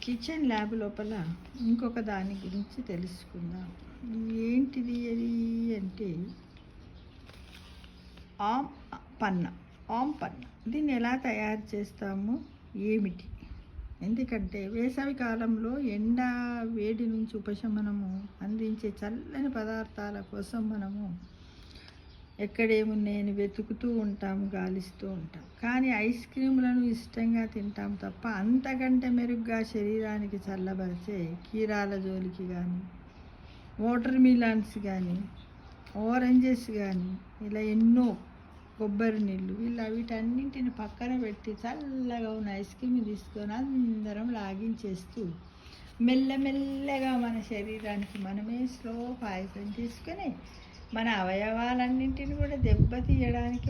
Kitchen lab లోపల ఇంకొక దాని గురించి తెలుసుకుందాం. ఏంటిది అది అంటే ఆమ్ పన్న. దీన్ని ఎలా తయారు చేస్తాము, ఏమిటి? ఎందుకంటే వేసవి కాలంలో ఎండ వేడి నుంచి ఉపశమనము అందించే చల్లని పదార్థాల కోసం మనము ఎక్కడేమున్నాయని వెతుకుతూ ఉంటాం, గాలిస్తూ ఉంటాం. కానీ ఐస్ క్రీములను ఇష్టంగా తింటాం తప్ప అంతకంటే మెరుగ్గా శరీరానికి చల్లబరిచే కీరాల జోలికి కానీ, వాటర్ మిలాన్స్ కానీ, ఆరెంజెస్ కానీ, ఇలా ఎన్నో కొబ్బరి నీళ్ళు, ఇలా వీటన్నింటిని పక్కన పెట్టి చల్లగా ఉన్న ఐస్ క్రీమ్ తీసుకొని అందరం లాగించేస్తూ మెల్లమెల్లగా మన శరీరానికి మనమే స్లో పాయిజన్ తీసుకొని మన అవయవాలన్నింటిని కూడా దెబ్బతీయడానికి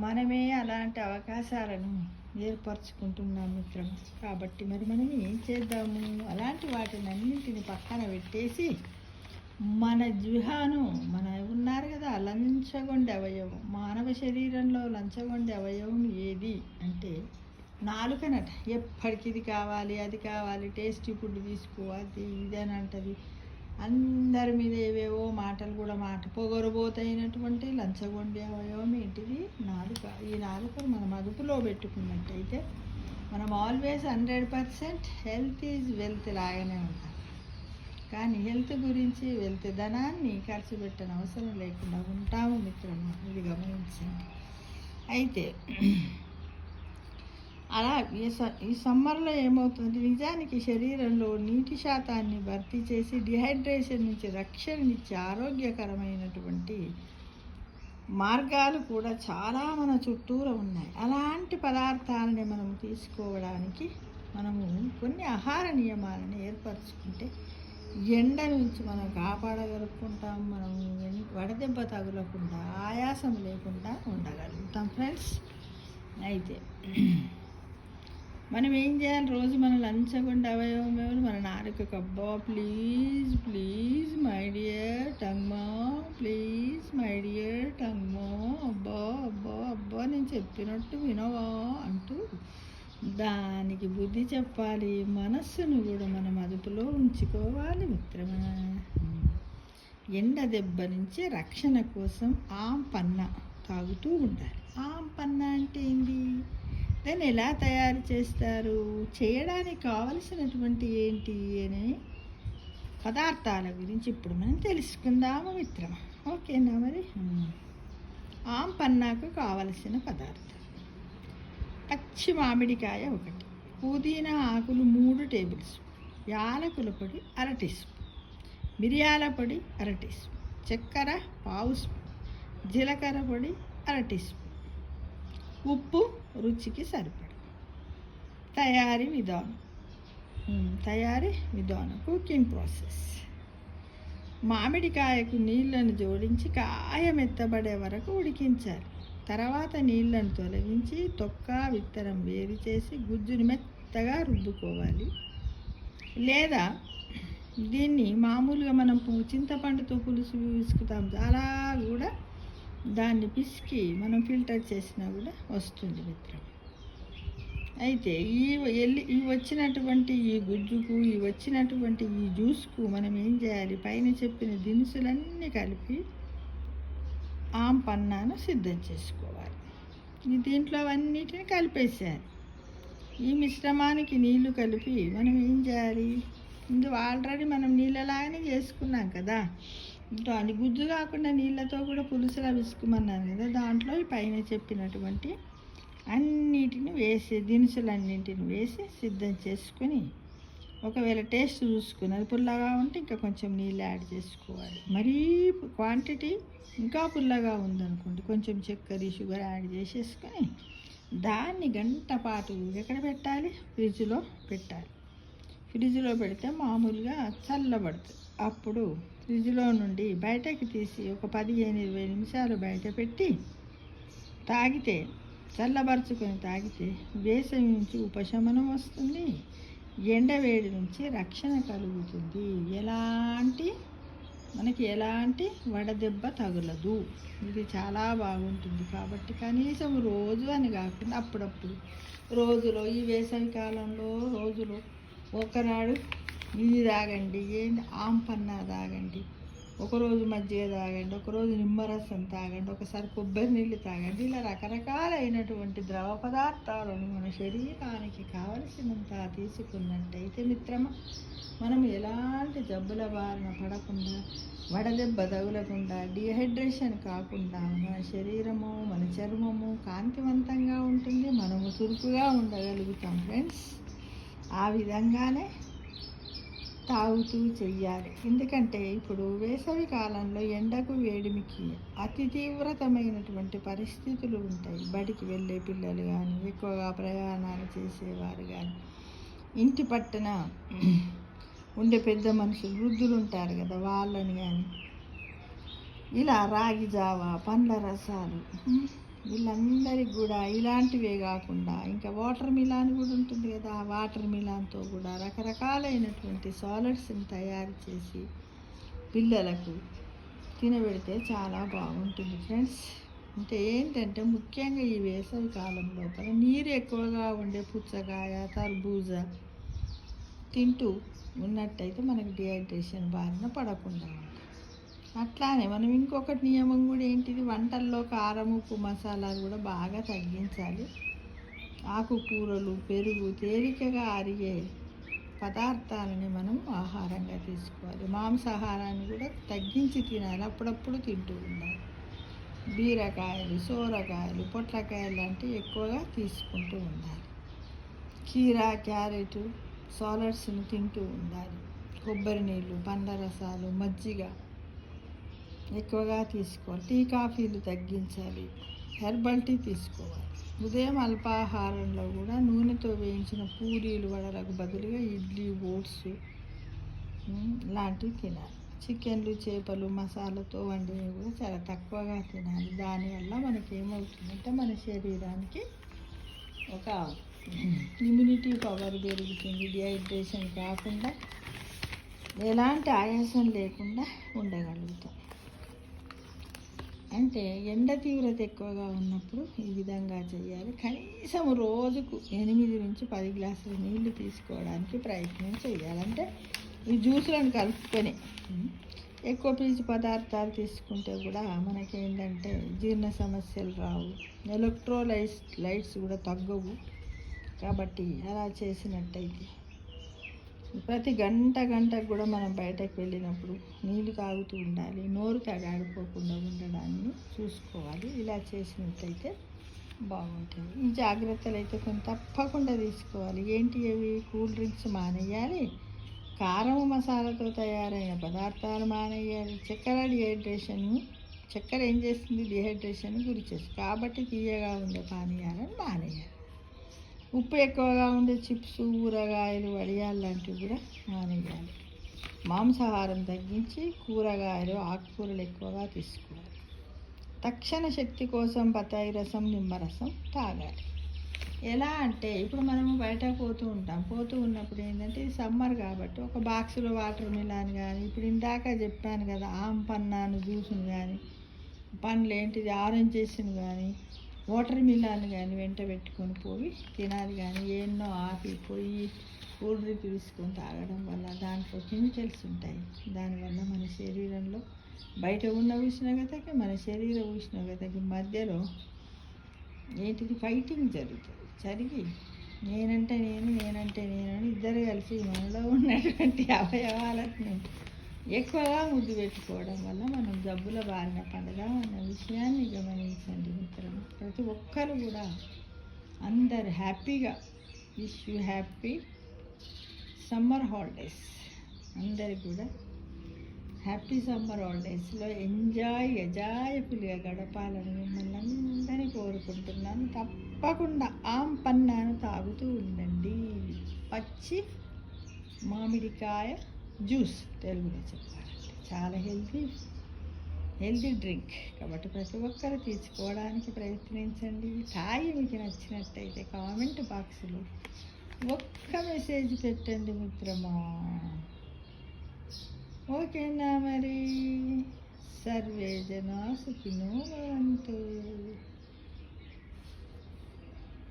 మనమే అలాంటి అవకాశాలను ఏర్పరచుకుంటున్నాం మిత్రమా. కాబట్టి మనం ఏం చేద్దాము? అలాంటి వాటిని అన్నింటిని పక్కన పెట్టేసి మన జుహాను, మన ఉన్నారు కదా లంచగొండె అవయవం, మానవ శరీరంలో లంచగొండె అవయవం ఏది అంటే నాలుకనట. ఎప్పటికి ఇది కావాలి, అది కావాలి, టేస్టీ ఫుడ్ తీసుకో, అది ఇది అని అంటది. అందరి మీద ఏవేవో మాటలు కూడా పొగరబోతైనటువంటి లంచగొండే అవయవం ఏంటిది? నాలుక. ఈ నాలుకను మనం అదుపులో పెట్టుకున్నట్టయితే మనం ఆల్వేస్ 100% హెల్త్ ఈజ్ వెల్త్ లాగానే ఉంటాం. కానీ హెల్త్ గురించి ధనాన్ని ఖర్చు పెట్టని అవసరం లేకుండా ఉంటాము మిత్రమా, ఇది గమనించండి. అయితే అలా ఈ సమ్మర్లో ఏమవుతుంది, నిజానికి శరీరంలో నీటి శాతాన్ని భర్తీ చేసి డిహైడ్రేషన్ నుంచి రక్షణనిచ్చే ఆరోగ్యకరమైనటువంటి మార్గాలు కూడా చాలా మన చుట్టూరు ఉన్నాయి. అలాంటి పదార్థాలని మనం తీసుకోవడానికి మనము కొన్ని ఆహార నియమాలను ఏర్పరచుకుంటే ఎండ నుంచి మనం కాపాడగలుగుకుంటాం. మనం వడదెబ్బ తగులకుండా, ఆయాసం లేకుండా ఉండగలుగుతాం ఫ్రెండ్స్. అయితే మనం ఏం చేయాలి? రోజు మన లంచగొండ అవయవం మన నాలుకకు అబ్బా ప్లీజ్ మై డియర్ టంగ్మా, ప్లీజ్ మై డియర్ టంగ్మా, అబ్బా నేను చెప్పినట్టు వినవా అంటూ దానికి బుద్ధి చెప్పాలి. మనస్సును కూడా మనం అదుపులో ఉంచుకోవాలి మిత్రమా. ఎండ దెబ్బ నుంచి రక్షణ కోసం ఆమ్ పన్నా తాగుతూ ఉండాలి. ఆమ్ పన్నా అంటే ఏంటి? దాన్ని ఎలా తయారు చేస్తారు, చేయడానికి కావలసినటువంటి ఏంటి అనే పదార్థాల గురించి ఇప్పుడు మనం తెలుసుకుందాము మిత్రమా. ఓకేనా? మరి ఆమ్ పన్నాకు కావలసిన పదార్థాలు: పచ్చి మామిడికాయ 1, పుదీనా ఆకులు 3 టేబుల్ స్పూన్, యాలకుల పొడి 1/2 టీ స్పూన్, మిరియాల పొడి 1/2 టీ స్పూన్, చక్కెర 1/2 స్పూన్, జీలకర్ర పొడి 1/2 టీ స్పూన్, ఉప్పు రుచికి సరిపడ. తయారీ విధానం కుకింగ్ ప్రాసెస్: మామిడికాయకు నీళ్లను జోడించి కాయ మెత్తబడే వరకు ఉడికించాలి. తర్వాత నీళ్లను తొలగించి తొక్క విత్తనం వేరు చేసి గుజ్జుని మెత్తగా రుబ్బుకోవాలి. లేదా దీన్ని మామూలుగా మనం చింతపండుతో పులుసు పిసుకుతాం, అలా కూడా దాన్ని పిసికి మనం ఫిల్టర్ చేసినా కూడా వస్తుంది మిత్రం. అయితే ఈ వచ్చినటువంటి ఈ గుజ్జుకు, ఈ వచ్చినటువంటి ఈ జ్యూస్కు మనం ఏం చేయాలి? పైన చెప్పిన దినుసులన్నీ కలిపి ఆమ్ పన్నాను సిద్ధం చేసుకోవాలి. దీంట్లో అవన్నిటిని కలిపేసేయాలి. ఈ మిశ్రమానికి నీళ్లు కలిపి మనం ఏం చేయాలి? ఇందులో ఆల్రెడీ మనం నీళ్ళలాగానే చేసుకున్నాం కదా, దాని గుజ్జు కాకుండా నీళ్ళతో కూడా పులుసులా విసుకుమన్నాను కదా, దాంట్లో పైన చెప్పినటువంటి అన్నిటిని వేసి దినుసులన్నింటిని వేసి సిద్ధం చేసుకొని, ఒకవేళ టేస్ట్ చూసుకుని అది పుల్లగా ఉంటే ఇంకా కొంచెం నీళ్ళు యాడ్ చేసుకోవాలి. మరీ క్వాంటిటీ ఇంకా పుల్లగా ఉందనుకోండి, కొంచెం చక్కెర షుగర్ యాడ్ చేసేసుకొని దాన్ని గంట పాటు ఎక్కడ పెట్టాలి? ఫ్రిడ్జ్లో పెట్టాలి. ఫ్రిడ్జ్లో పెడితే మామూలుగా చల్లబడుతుంది. అప్పుడు ఫ్రిడ్జ్లో నుండి బయటకి తీసి ఒక 15-20 నిమిషాలు బయట పెట్టి తాగితే, చల్లబరుచుకొని తాగితే వేసవి నుంచి ఉపశమనం వస్తుంది, ఎండవేడి నుంచి రక్షణ కలుగుతుంది. ఎలాంటి మనకి ఎలాంటి వడదెబ్బ తగలదు. ఇది చాలా బాగుంటుంది. కాబట్టి కనీసం రోజు అని కాకుండా అప్పుడప్పుడు రోజులో ఈ వేసవి కాలంలో రోజులో ఒకనాడు ఇది తాగండి, ఏంటి ఆంపన్నా తాగండి, ఒకరోజు మజ్జిగ తాగండి, ఒకరోజు నిమ్మరసం తాగండి, ఒకసారి కొబ్బరి నీళ్ళు తాగండి. ఇలా రకరకాలైనటువంటి ద్రవ పదార్థాలను మన శరీరానికి కావలసినంత తీసుకున్నట్టయితే మిత్రమా, మనం ఎలాంటి జబ్బుల బారిన పడకుండా, వడదెబ్బ తగులకుండా, డిహైడ్రేషన్ కాకుండా మన శరీరము మన చర్మము కాంతివంతంగా ఉంటుంది. మనము చురుకుగా ఉండగలుగుతాం ఫ్రెండ్స్. ఆ విధంగానే తాగుతూ చెయ్యాలి. ఎందుకంటే ఇప్పుడు వేసవి కాలంలో ఎండకు వేడిమికి అతి తీవ్రతమైనటువంటి పరిస్థితులు ఉంటాయి. బడికి వెళ్ళే పిల్లలు కానీ, ఎక్కువగా ప్రయాణాలు చేసేవారు కానీ, ఇంటి పట్టున ఉండే పెద్ద మనుషులు వృద్ధులు ఉంటారు కదా, వాళ్ళని కానీ ఇలా రాగి జావ, పండ్ల రసాలు, వీళ్ళందరికీ కూడా ఇలాంటివే కాకుండా ఇంకా వాటర్ మిలాన్ కూడా ఉంటుంది కదా, ఆ వాటర్ మిలాన్తో కూడా రకరకాలైనటువంటి సాలడ్స్ని తయారు చేసి పిల్లలకు తినబెడితే చాలా బాగుంటుంది ఫ్రెండ్స్. అంటే ఏంటంటే ముఖ్యంగా ఈ వేసవి కాలం లోపల నీరు ఎక్కువగా ఉండే పుచ్చకాయ, తర్బూజా తింటూ ఉన్నట్టయితే మనకు డిహైడ్రేషన్ బారిన పడకుండా ఉంటుంది. అట్లానే మనం ఇంకొకటి నియమం కూడా ఏంటిది, వంటల్లో కారం, ఉప్పు, మసాలాలు కూడా బాగా తగ్గించాలి. ఆకుకూరలు, పెరుగు, తేలికగా అరిగే పదార్థాలని మనం ఆహారంగా తీసుకోవాలి. మాంసాహారాన్ని కూడా తగ్గించి తినాలి, అప్పుడప్పుడు తింటూ ఉండాలి. బీరకాయలు, సోరకాయలు, పొట్లకాయలు లాంటివి ఎక్కువగా తీసుకుంటూ ఉండాలి. కీరా, క్యారెట్ సాలడ్స్ని తింటూ ఉండాలి. కొబ్బరి నీళ్ళు, పండ్ల రసాలు, మజ్జిగ ఎక్కువగా తీసుకోవాలి. టీ, కాఫీలు తగ్గించాలి. హెర్బల్ టీ తీసుకోవాలి. ఉదయం అల్పాహారంలో కూడా నూనెతో వేయించిన పూరీలు, వడలకు బదులుగా ఇడ్లీ, ఓట్స్ లాంటివి తినాలి. చికెన్లు, చేపలు మసాలాతో వండినవి కూడా చాలా తక్కువగా తినాలి. దానివల్ల మనకి ఏమవుతుందంటే మన శరీరానికి ఒక ఇమ్యూనిటీ పవర్ పెరుగుతుంది. డిహైడ్రేషన్ కాకుండా ఎలాంటి ఆయాసం లేకుండా ఉండగలుగుతాం. అంటే ఎండ తీవ్రత ఎక్కువగా ఉన్నప్పుడు ఈ విధంగా చేయాలి. కనీసం రోజుకు 8 నుంచి 10 గ్లాసుల నీళ్లు తీసుకోవడానికి ప్రయత్నం చేయాలి. అంటే ఈ జ్యూసులను కలుపుకొని ఎక్కువ పీచు పదార్థాలు తీసుకుంటే కూడా మనకేంటంటే జీర్ణ సమస్యలు రావు, ఎలక్ట్రోలైట్స్ కూడా తగ్గవు. కాబట్టి అలా చేసినట్టయితే ప్రతి గంటకు కూడా మనం బయటకు వెళ్ళినప్పుడు నీళ్ళు తాగుతూ ఉండాలి. నోరు తగాడిపోకుండా ఉండడాన్ని చూసుకోవాలి. ఇలా చేసినట్టయితే బాగుంటుంది. ఈ జాగ్రత్తలు అయితే కొంత తప్పకుండా తీసుకోవాలి. ఏంటి అవి? కూల్ డ్రింక్స్ మానేయాలి, కారం మసాలాతో తయారైన పదార్థాలు మానేయాలి, చక్కెర ఏం చేస్తుంది? డిహైడ్రేషన్ గురి చేస్తుంది. కాబట్టి తీయగా ఉండే పానీయాలను మానేయాలి. ఉప్పు ఎక్కువగా ఉండే చిప్స్, ఊరగాయలు, వడియాలు లాంటివి కూడా మానేయాలి. మాంసాహారం తగ్గించి కూరగాయలు, ఆకుకూరలు ఎక్కువగా తీసుకోవాలి. తక్షణ శక్తి కోసం బత్తాయి రసం, నిమ్మరసం తాగాలి. ఎలా అంటే ఇప్పుడు మనము బయట పోతూ ఉన్నప్పుడు ఏంటంటే ఇది సమ్మర్ కాబట్టి ఒక బాక్సులో వాటర్ మిలాన్ కానీ, ఇప్పుడు ఇందాక చెప్పాను కదా ఆంపన్నాను జ్యూస్ని కానీ, పండ్లు ఏంటిది ఆరెంజెస్ని కానీ, వాటర్ మిలాన్ కానీ వెంట పెట్టుకొని పోయి తినాలి. కానీ ఎన్నో ఆపిపోయి కూల్ డ్రింక్ తీసుకొని తాగడం వల్ల దాంట్లో కెమికల్స్ ఉంటాయి. దానివల్ల మన శరీరంలో బయట ఉన్న ఉష్ణోగ్రతకి మన శరీర ఉష్ణోగ్రతకి మధ్యలో ఏంటిది ఫైటింగ్ జరిగి నేనంటే నేను అని ఇద్దరు కలిసి మనలో ఉన్నటువంటి అవయవాలను ఎక్కువగా ముద్దు పెట్టుకోవడం వల్ల మనం జబ్బుల బారిన పడదాం అన్న విషయాన్ని గమనించండి మిత్రులు. ప్రతి ఒక్కరు కూడా అందరు హ్యాపీగా wish you happy summer holidays. అందరికి కూడా హ్యాపీ సమ్మర్ హాలిడేస్లో ఎంజాయ్ఫుల్గా గడపాలని మిమ్మల్ని అందరినీ కోరుకుంటున్నాను. తప్పకుండా ఆంపన్నాను తాగుతూ ఉండండి. పచ్చి మామిడికాయ జ్యూస్ తెలుగులో చెప్పాలంటే చాలా హెల్తీ డ్రింక్ కాబట్టి ప్రతి ఒక్కరు తీసుకోవడానికి ప్రయత్నించండి. తాగి మీకు నచ్చినట్టయితే కామెంట్ బాక్స్లో ఒక్క మెసేజ్ పెట్టండి మిత్రమా. ఓకేనా మరి? సర్వే జనా సుఖినో భవంతు.